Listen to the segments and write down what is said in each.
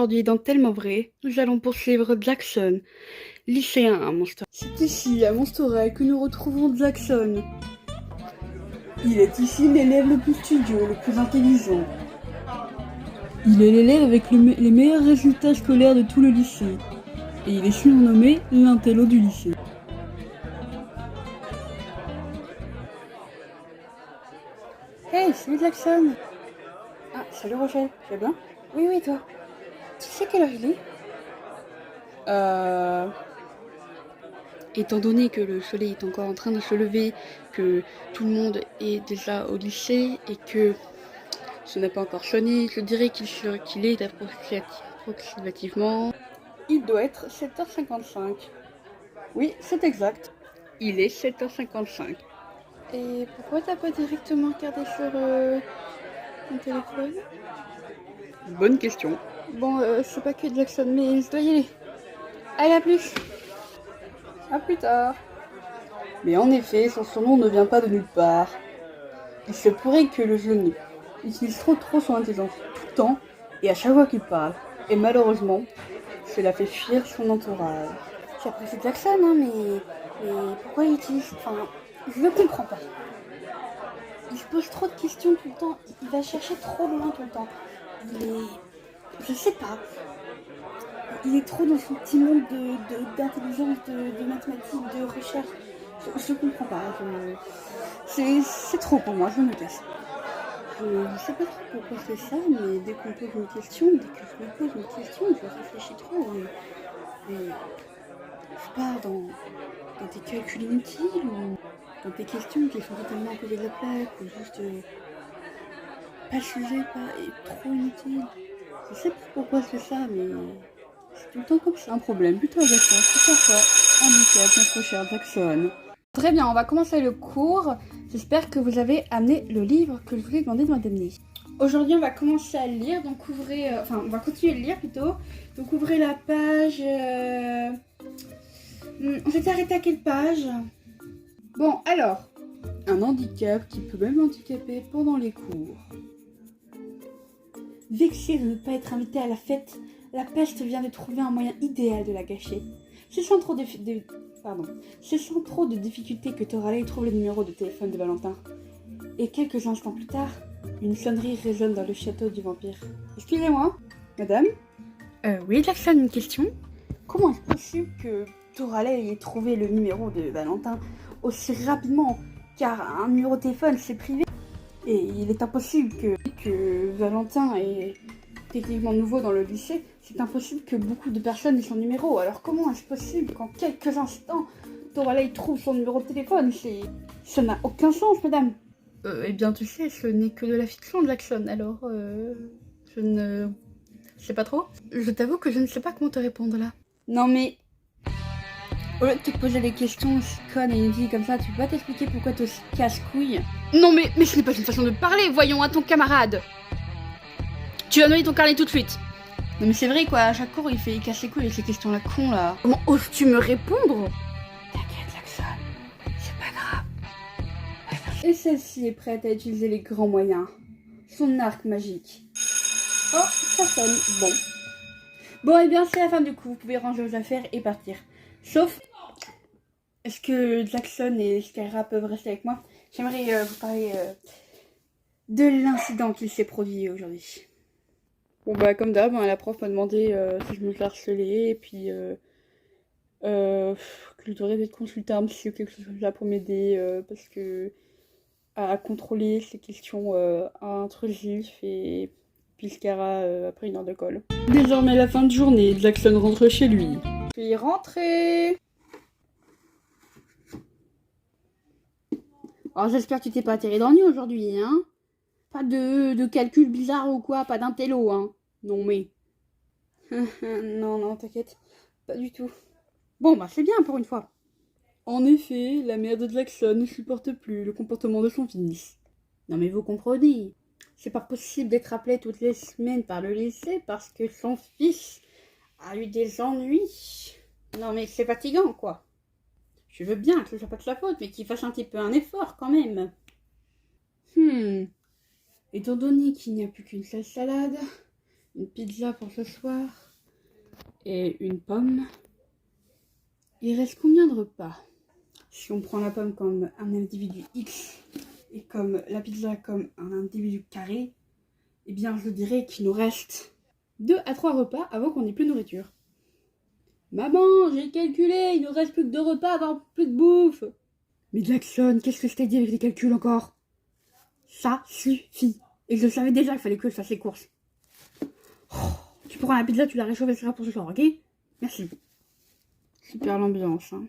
Aujourd'hui, dans Tellement Vrai, nous allons poursuivre Jackson, lycéen à Monsterey. C'est ici, à Monsterey, que nous retrouvons Jackson. Il est ici l'élève le plus studieux, le plus intelligent. Il est l'élève avec les meilleurs résultats scolaires de tout le lycée. Et il est surnommé l'intello du lycée. Hey, salut Jackson. Ah, salut Rochelle, tu vas bien? Oui, oui, toi. Tu sais quelle heure il est? Étant donné que le soleil est encore en train de se lever, que tout le monde est déjà au lycée et que ce n'a pas encore sonné, je dirais qu'il est approximativement... Il doit être 7h55. Oui, c'est exact. Il est 7h55. Et pourquoi t'as pas directement regardé sur ton téléphone? Bonne question. Bon, c'est pas que Jackson, mais je dois y aller. Allez, à plus. À plus tard. Mais en effet, son surnom ne vient pas de nulle part. Il se pourrait que le jeune utilise trop son intelligence tout le temps et à chaque fois qu'il parle. Et malheureusement, cela fait fuir son entourage. J'apprécie Jackson, hein, mais pourquoi il utilise... Enfin, je ne comprends pas. Il se pose trop de questions tout le temps. Il va chercher trop loin tout le temps. Il est... Je sais pas. Il est trop dans son petit monde d'intelligence, de mathématiques, de recherche. Je comprends pas. C'est trop pour moi, je me casse. Je ne sais pas trop pourquoi c'est ça, mais dès qu'on pose une question, dès que je me pose une question, je réfléchis trop. Et je pars dans des calculs inutiles ou dans des questions qui sont totalement à côté de la plaque ou juste pas le sujet, pas trop inutile. Je sais pas pourquoi c'est ça, mais c'est tout le temps comme ça. Un problème plutôt agaçant, c'est parfois handicap notre cher Jackson. Très bien, on va commencer le cours. J'espère que vous avez amené le livre que je vous ai demandé de m'amener. Aujourd'hui, on va commencer à lire, donc ouvrez... on va continuer de lire plutôt. Donc ouvrez la page... on s'est arrêté à quelle page? Bon, alors... Un handicap qui peut même handicaper pendant les cours. Vexée de ne pas être invitée à la fête, la peste vient de trouver un moyen idéal de la gâcher. C'est sans trop de difficultés que Toralei trouve le numéro de téléphone de Valentin. Et quelques instants plus tard, une sonnerie résonne dans le château du vampire. Excusez-moi, madame? Oui, Jackson, une question? Comment est-ce possible que Toralei ait trouvé le numéro de Valentin aussi rapidement? Car un numéro de téléphone, c'est privé. Et il est impossible que Valentin est techniquement nouveau dans le lycée. C'est impossible que beaucoup de personnes aient son numéro. Alors comment est-ce possible qu'en quelques instants, Toralei trouve son numéro de téléphone? Ça n'a aucun sens, madame. Eh bien, tu sais, ce n'est que de la fiction, Jackson. Alors, je ne sais pas trop. Je t'avoue que je ne sais pas comment te répondre là. Non mais... Au lieu de te poser des questions aussi connes et inutiles comme ça, tu peux pas t'expliquer pourquoi tu es aussi casse-couille? Non mais ce n'est pas une façon de parler, voyons à ton camarade. Tu vas donner ton carnet tout de suite. Non mais c'est vrai quoi, à chaque cours il casse les couilles avec ces questions là con là. Comment oses-tu me répondre? T'inquiète Jackson, c'est pas grave. Et celle-ci est prête à utiliser les grands moyens. Son arc magique. Oh, ça sonne, bon. Bon et bien c'est la fin du coup, vous pouvez ranger vos affaires et partir. Sauf... Est-ce que Jackson et Skyra peuvent rester avec moi? J'aimerais vous parler de l'incident qui s'est produit aujourd'hui. Bon bah comme d'hab, la prof m'a demandé si je me fais harceler et puis que je devrais peut-être consulter un psy ou quelque chose comme ça pour m'aider parce que à contrôler ces questions intrusives et puis Skyra après une heure de colle. Désormais la fin de journée, Jackson rentre chez lui. Je suis rentrée. Alors j'espère que tu t'es pas atterré dans le nid aujourd'hui, hein? Pas de calcul bizarre ou quoi, pas d'intello, hein? Non mais... non, t'inquiète, pas du tout. Bon bah c'est bien pour une fois. En effet, la mère de Jackson ne supporte plus le comportement de son fils. Non mais vous comprenez, c'est pas possible d'être appelé toutes les semaines par le lycée parce que son fils a eu des ennuis. Non mais c'est fatigant quoi. Je veux bien que ce soit pas de sa faute, mais qu'il fasse un petit peu un effort quand même. Étant donné qu'il n'y a plus qu'une seule salade, une pizza pour ce soir et une pomme. Il reste combien de repas? Si on prend la pomme comme un individu X et comme la pizza comme un individu carré, eh bien je dirais qu'il nous reste 2 à 3 repas avant qu'on n'ait plus de nourriture. Maman, j'ai calculé, il nous reste plus que 2 repas avant plus de bouffe. Mais Jackson, qu'est-ce que je t'ai dit avec les calculs encore? Ça suffit. Et je savais déjà qu'il fallait que je fasse les courses. Oh, tu prends la pizza, tu la réchauffes, elle sera pour ce soir, ok? Merci. Super l'ambiance, hein.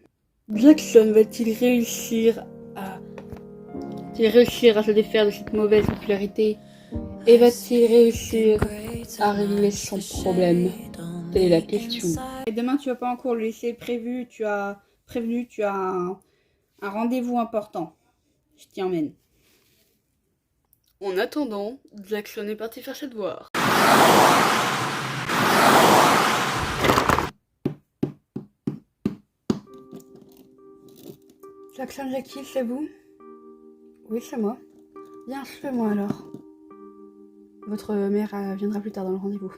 Jackson va-t-il réussir à se défaire de cette mauvaise popularité? Et va-t-il réussir à régler son problème? Telle est la question. Et demain, tu vas pas en cours, le lycée est prévu, tu as un rendez-vous important. Je t'y emmène. En attendant, Jackson est parti faire ses devoirs. Jackson, Jackie, c'est vous? Oui, c'est moi. Bien, suivez-moi alors. Votre mère viendra plus tard dans le rendez-vous.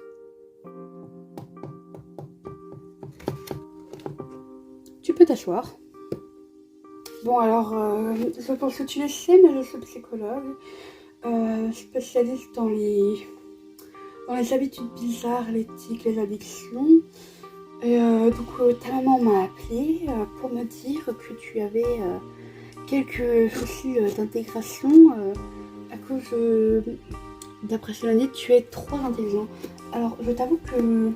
Tu peux t'asseoir. Bon, alors, je pense que tu le sais, mais je suis psychologue, spécialiste dans les habitudes bizarres, l'éthique, les addictions. Et donc, ta maman m'a appelé pour me dire que tu avais quelques soucis d'intégration à cause, d'après son année, tu es trop intelligent. Alors, je t'avoue que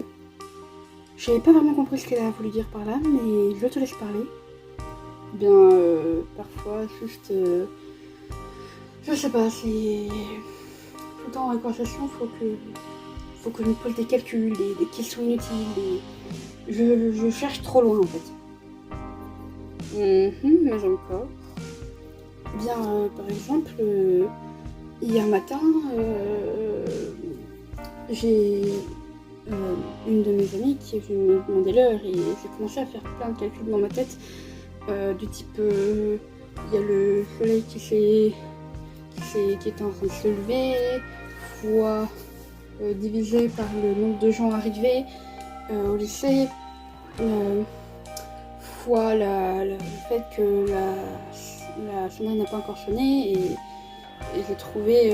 j'avais pas vraiment compris ce qu'elle a voulu dire par là, mais je te laisse parler. Bien, parfois, juste, je sais pas, c'est tout le temps en conversation, faut que je me pose des calculs, des questions inutiles, je cherche trop loin en fait. Mais encore. Bien, par exemple, hier matin, j'ai une de mes amies qui est venue me demander l'heure et j'ai commencé à faire plein de calculs dans ma tête, du type, il y a le soleil qui est en train de se lever, fois divisé par le nombre de gens arrivés au lycée, fois le fait que la semaine n'a pas encore sonné, et j'ai trouvé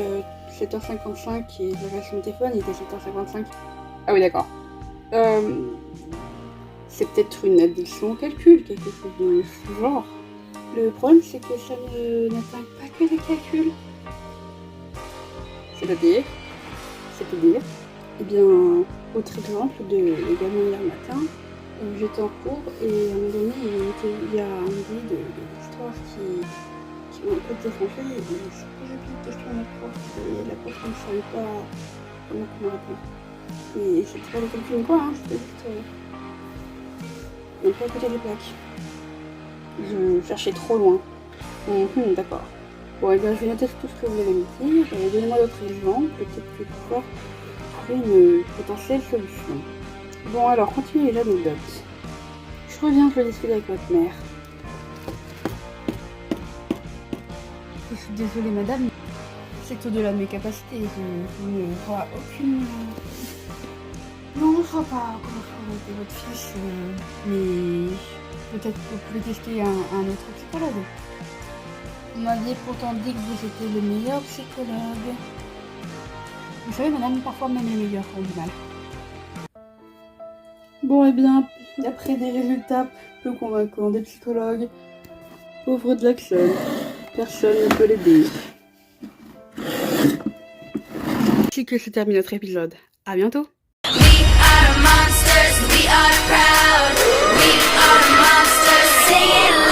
7h55 et je regarde sur mon téléphone, il était 7h55. Ah oui, d'accord. C'est peut-être une addiction au calcul, quelque chose de ce genre. Le problème, c'est que ça n'atteint pas que les calculs. C'est-à-dire, eh bien, autre exemple de également hier matin, j'étais en cours et à un moment donné, il y a un guide de l'histoire qui m'a un peu dérangé et j'ai posé plein de questions à la prof et la prof ne savait pas comment répondre. Mais c'était pas des calculs ou quoi, hein, c'était juste même pas à côté des plaques. Je cherchais trop loin. D'accord. Bon, et bien je vais noter tout ce que vous avez dit. Donnez-moi d'autres exemples, peut-être que pouvoir trouver une potentielle solution. Bon, alors, continuez les anecdotes. Je reviens, je vais discuter avec votre mère. Je suis désolée, madame. C'est au-delà de mes capacités. Je ne vois aucune... Non, je ne vois pas comment faire votre fils, mais peut-être que vous pouvez tester un autre psychologue. Vous m'aviez pourtant dit que vous étiez le meilleur psychologue. Vous savez, madame, parfois même les meilleurs font du mal. Bon, eh bien, après des résultats peu convaincants des psychologues, pauvre Jackson, personne ne peut l'aider. C'est que se termine notre épisode. À bientôt. We are monsters, we are proud. We are monsters, sing it loud.